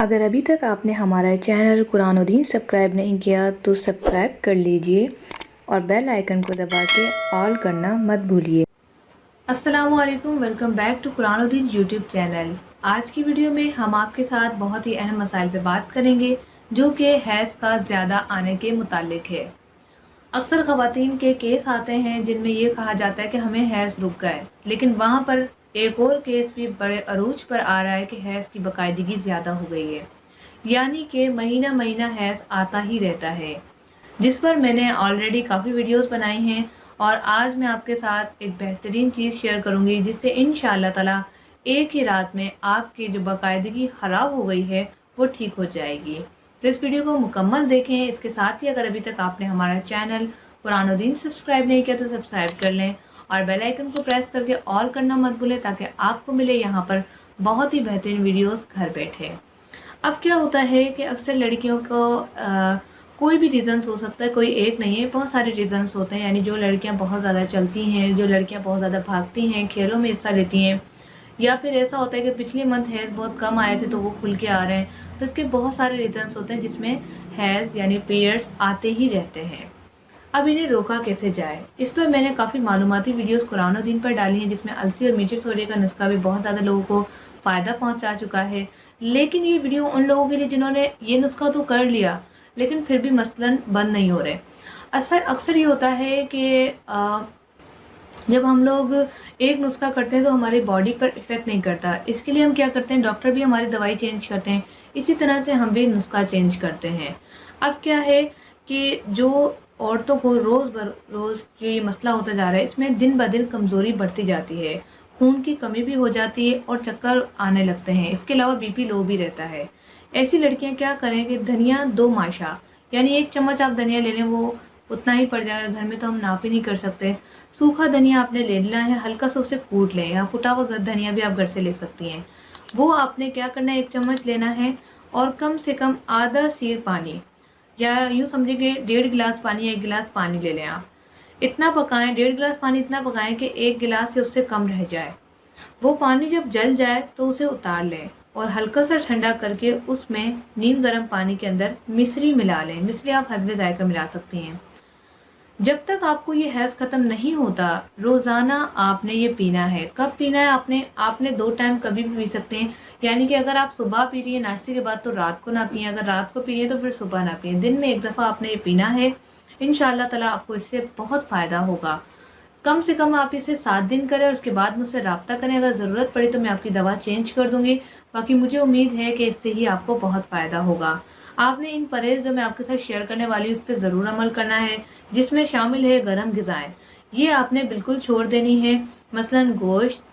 अगर अभी तक आपने हमारा चैनल कुरानुद्दीन सब्सक्राइब नहीं किया तो सब्सक्राइब कर लीजिए और बेल आइकन को दबा के ऑल करना मत भूलिए। अस्सलामु अलैकुम, welcome back to Quranuddin YouTube channel. आज की वीडियो में हम आपके साथ बहुत ही अहम मसाइल पे बात करेंगे जो कि हैज़ का ज़्यादा आने के मुतालिक है। अक्सर ख़वातीन के केस आते हैं जिनमें ये कहा जाता है कि हमें हैज़ रुक गए, लेकिन वहाँ पर एक और केस भी बड़े अरूज पर आ रहा है कि हैज़ की बाकायदगी ज़्यादा हो गई है, यानी कि महीना महीना हैज़ आता ही रहता है, जिस पर मैंने ऑलरेडी काफ़ी वीडियोस बनाई हैं। और आज मैं आपके साथ एक बेहतरीन चीज़ शेयर करूंगी जिससे इंशाअल्लाह ताला एक ही रात में आपकी जो बाकायदगी ख़राब हो गई है वो ठीक हो जाएगी। तो इस वीडियो को मुकम्मल देखें। इसके साथ ही अगर अभी तक आपने हमारा चैनल कुरानुद्दीन सब्सक्राइब नहीं किया तो सब्सक्राइब कर लें और बेल आइकन को प्रेस करके ऑल करना मत भूलें ताकि आपको मिले यहाँ पर बहुत ही बेहतरीन वीडियोस घर बैठे। अब क्या होता है कि अक्सर लड़कियों को कोई भी रीज़न्स हो सकता है, कोई एक नहीं है, बहुत सारे रीज़न्स होते हैं। यानी जो लड़कियां बहुत ज़्यादा चलती हैं, जो लड़कियां बहुत ज़्यादा भागती हैं, खेलों में हिस्सा लेती हैं, या फिर ऐसा होता है कि पिछले मंथ हैज़ बहुत कम आए थे तो वो खुल के आ रहे हैं। तो इसके बहुत सारे रीज़न्स होते हैं जिसमें हैज़ यानी पीरियड्स आते ही रहते हैं। अब इन्हें रोका कैसे जाए, इस पर मैंने काफ़ी मालूमाती वीडियोस कुरानुद्दीन पर डाली हैं जिसमें अलसी और मीठे सोडे का नुस्खा भी बहुत ज़्यादा लोगों को फ़ायदा पहुंचा चुका है। लेकिन ये वीडियो उन लोगों के लिए जिन्होंने ये नुस्खा तो कर लिया लेकिन फिर भी मसलन बंद नहीं हो रहे। अक्सर ये होता है कि जब हम लोग एक नुस्खा करते हैं तो हमारी बॉडी पर इफ़ेक्ट नहीं करता। इसके लिए हम क्या करते हैं, डॉक्टर भी हमारी दवाई चेंज करते हैं, इसी तरह से हम भी नुस्खा चेंज करते हैं। अब क्या है कि जो औरतों को रोज़ बर रोज़ जो ये मसला होता जा रहा है, इसमें दिन ब दिन कमज़ोरी बढ़ती जाती है, खून की कमी भी हो जाती है और चक्कर आने लगते हैं। इसके अलावा बीपी लो भी रहता है। ऐसी लड़कियां क्या करें कि धनिया 2 माशा यानी 1 चम्मच आप धनिया ले लें, वो उतना ही पड़ जाएगा, घर में तो हम नाप ही नहीं कर सकते। सूखा धनिया आपने ले लेना है, हल्का सा उसे कूट लें, या कुटा हुआ धनिया भी आप घर से ले सकती हैं। वो आपने क्या करना है, 1 चम्मच लेना है और कम से कम आधा सीर पानी, या यूँ समझिए 1.5 गिलास पानी या 1 गिलास पानी ले लें आप। इतना पकाएं, 1.5 गिलास पानी इतना पकाएं कि 1 गिलास से उससे कम रह जाए। वो पानी जब जल जाए तो उसे उतार लें और हल्का सा ठंडा करके उसमें नीम गर्म पानी के अंदर मिश्री मिला लें। मिश्री आप हस्बे जायका मिला सकती हैं। जब तक आपको ये हैज़ ख़त्म नहीं होता, रोज़ाना आपने ये पीना है। कब पीना है आपने 2 टाइम कभी भी पी सकते हैं। यानी कि अगर आप सुबह पी रही हैं नाश्ते के बाद तो रात को ना पिएँ, अगर रात को पिए तो फिर सुबह ना पिएँ। दिन में 1 दफ़ा आपने ये पीना है। इंशाअल्लाह ताला आपको इससे बहुत फ़ायदा होगा। कम से कम आप इसे 7 दिन करें और उसके बाद मुझसे राब्ता करें। अगर ज़रूरत पड़ी तो मैं आपकी दवा चेंज कर दूँगी। बाकी मुझे उम्मीद है कि इससे ही आपको बहुत फ़ायदा होगा। आपने इन परहेज़ जो मैं आपके साथ शेयर करने वाली हूँ, उस पे ज़रूर अमल करना है, जिसमें शामिल है गरम ग़िज़ाएँ। ये आपने बिल्कुल छोड़ देनी है, मसलन गोश्त,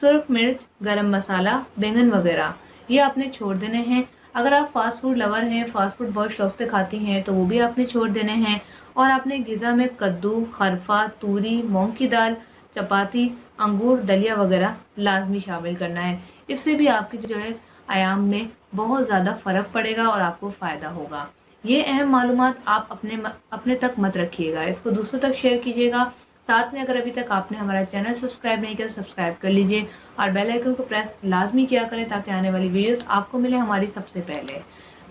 सुर्ख मिर्च, गरम मसाला, बैंगन वग़ैरह, ये आपने छोड़ देने हैं। अगर आप फ़ास्ट फूड लवर हैं, फ़ास्ट फूड बहुत शौक़ से खाती हैं, तो वो भी आपने छोड़ देने हैं। और आपने ग़िज़ा में कद्दू, खरफा, तूरी, मूँग की दाल, चपाती, अंगूर, दलिया वग़ैरह लाज़मी शामिल करना है। इससे भी आपकी जो है आयाम में बहुत ज़्यादा फ़र्क पड़ेगा और आपको फ़ायदा होगा। ये अहम मालूमात आप अपने तक मत रखिएगा, इसको दूसरों तक शेयर कीजिएगा। साथ में अगर अभी तक आपने हमारा चैनल सब्सक्राइब नहीं किया तो सब्सक्राइब कर लीजिए और बेल आइकन को प्रेस लाज़मी किया करें ताकि आने वाली वीडियोस आपको मिले हमारी सबसे पहले।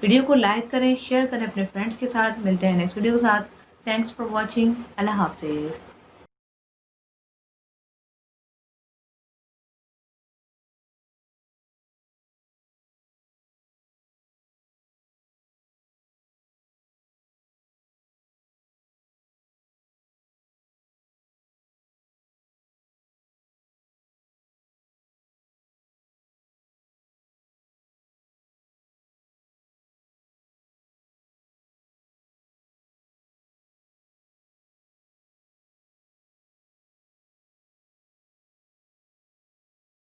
वीडियो को लाइक करें, शेयर करें अपने फ्रेंड्स के साथ। मिलते हैं नेक्स्ट वीडियो के साथ। Thanks for watching. अल्लाह हाफ़िज़।